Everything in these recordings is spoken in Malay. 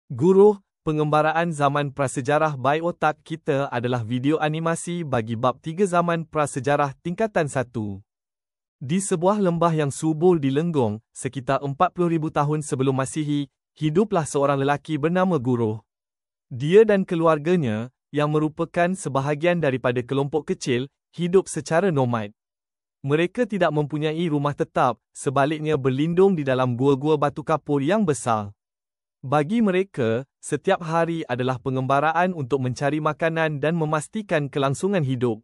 Guruh, pengembaraan zaman prasejarah by otak kita adalah video animasi bagi bab 3 zaman prasejarah tingkatan 1. Di sebuah lembah yang subur di Lenggong, sekitar 40,000 tahun sebelum Masihi, hiduplah seorang lelaki bernama Guruh. Dia dan keluarganya, yang merupakan sebahagian daripada kelompok kecil, hidup secara nomad. Mereka tidak mempunyai rumah tetap, sebaliknya berlindung di dalam gua-gua batu kapur yang besar. Bagi mereka, setiap hari adalah pengembaraan untuk mencari makanan dan memastikan kelangsungan hidup.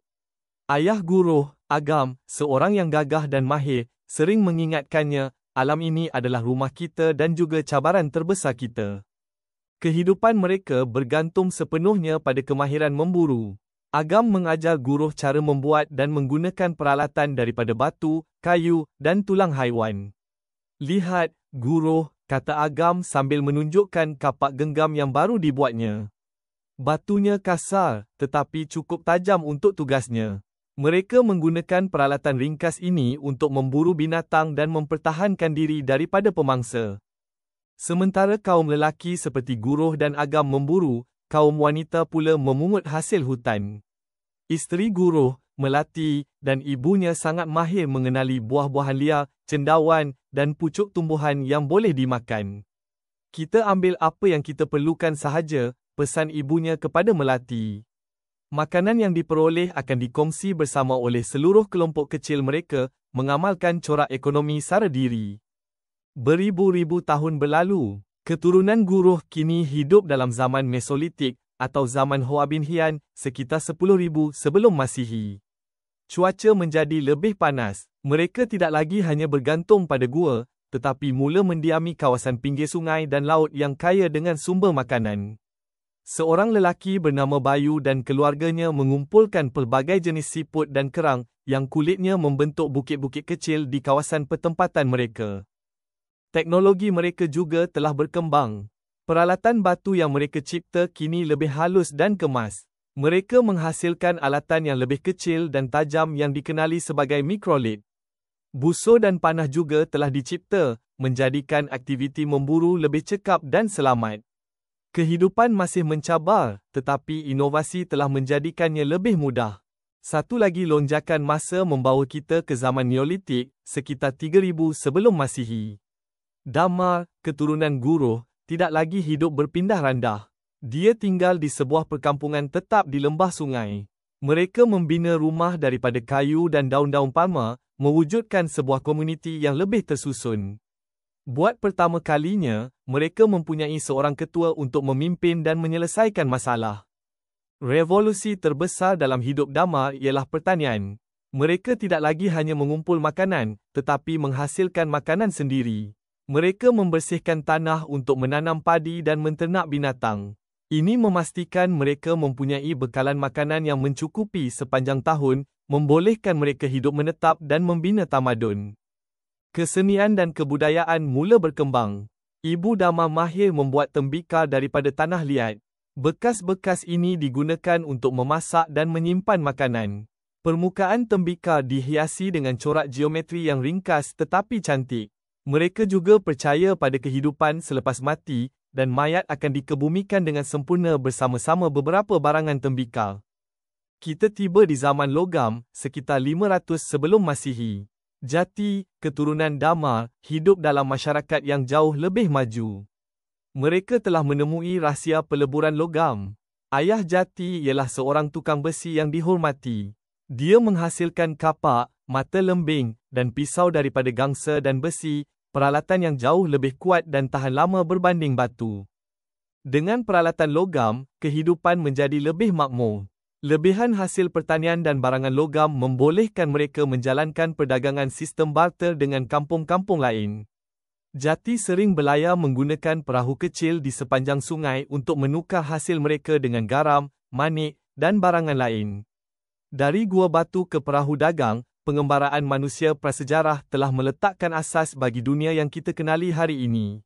Ayah Guruh, Agam, seorang yang gagah dan mahir, sering mengingatkannya, alam ini adalah rumah kita dan juga cabaran terbesar kita. Kehidupan mereka bergantung sepenuhnya pada kemahiran memburu. Agam mengajar Guruh cara membuat dan menggunakan peralatan daripada batu, kayu, dan tulang haiwan. Lihat, Guruh, kata Agam sambil menunjukkan kapak genggam yang baru dibuatnya. Batunya kasar, tetapi cukup tajam untuk tugasnya. Mereka menggunakan peralatan ringkas ini untuk memburu binatang dan mempertahankan diri daripada pemangsa. Sementara kaum lelaki seperti Guruh dan Agam memburu, kaum wanita pula memungut hasil hutan. Isteri Guruh, Melati, dan ibunya sangat mahir mengenali buah-buahan liar, cendawan, dan pucuk tumbuhan yang boleh dimakan. Kita ambil apa yang kita perlukan sahaja, pesan ibunya kepada Melati. Makanan yang diperoleh akan dikongsi bersama oleh seluruh kelompok kecil mereka, mengamalkan corak ekonomi sara diri. Beribu-ribu tahun berlalu, keturunan Guruh kini hidup dalam zaman Mesolitik atau zaman Hoa Bin Hian sekitar 10,000 sebelum Masihi. Cuaca menjadi lebih panas. Mereka tidak lagi hanya bergantung pada gua, tetapi mula mendiami kawasan pinggir sungai dan laut yang kaya dengan sumber makanan. Seorang lelaki bernama Bayu dan keluarganya mengumpulkan pelbagai jenis siput dan kerang yang kulitnya membentuk bukit-bukit kecil di kawasan pertempatan mereka. Teknologi mereka juga telah berkembang. Peralatan batu yang mereka cipta kini lebih halus dan kemas. Mereka menghasilkan alatan yang lebih kecil dan tajam yang dikenali sebagai mikrolit. Busur dan panah juga telah dicipta, menjadikan aktiviti memburu lebih cekap dan selamat. Kehidupan masih mencabar, tetapi inovasi telah menjadikannya lebih mudah. Satu lagi lonjakan masa membawa kita ke zaman Neolitik, sekitar 3,000 sebelum Masihi. Damar, keturunan Guruh, tidak lagi hidup berpindah randah. Dia tinggal di sebuah perkampungan tetap di lembah sungai. Mereka membina rumah daripada kayu dan daun-daun palma, mewujudkan sebuah komuniti yang lebih tersusun. Buat pertama kalinya, mereka mempunyai seorang ketua untuk memimpin dan menyelesaikan masalah. Revolusi terbesar dalam hidup Damar ialah pertanian. Mereka tidak lagi hanya mengumpul makanan, tetapi menghasilkan makanan sendiri. Mereka membersihkan tanah untuk menanam padi dan menternak binatang. Ini memastikan mereka mempunyai bekalan makanan yang mencukupi sepanjang tahun, membolehkan mereka hidup menetap dan membina tamadun. Kesenian dan kebudayaan mula berkembang. Ibu Damar mahir membuat tembikar daripada tanah liat. Bekas-bekas ini digunakan untuk memasak dan menyimpan makanan. Permukaan tembikar dihiasi dengan corak geometri yang ringkas tetapi cantik. Mereka juga percaya pada kehidupan selepas mati, dan mayat akan dikebumikan dengan sempurna bersama-sama beberapa barangan tembikar. Kita tiba di zaman logam, sekitar 500 sebelum Masihi. Jati, keturunan Damar, hidup dalam masyarakat yang jauh lebih maju. Mereka telah menemui rahsia peleburan logam. Ayah Jati ialah seorang tukang besi yang dihormati. Dia menghasilkan kapak, mata lembing, dan pisau daripada gangsa dan besi, peralatan yang jauh lebih kuat dan tahan lama berbanding batu. Dengan peralatan logam, kehidupan menjadi lebih makmur. Lebihan hasil pertanian dan barangan logam membolehkan mereka menjalankan perdagangan sistem barter dengan kampung-kampung lain. Jati sering berlayar menggunakan perahu kecil di sepanjang sungai untuk menukar hasil mereka dengan garam, manik, dan barangan lain. Dari gua batu ke perahu dagang, pengembaraan manusia prasejarah telah meletakkan asas bagi dunia yang kita kenali hari ini.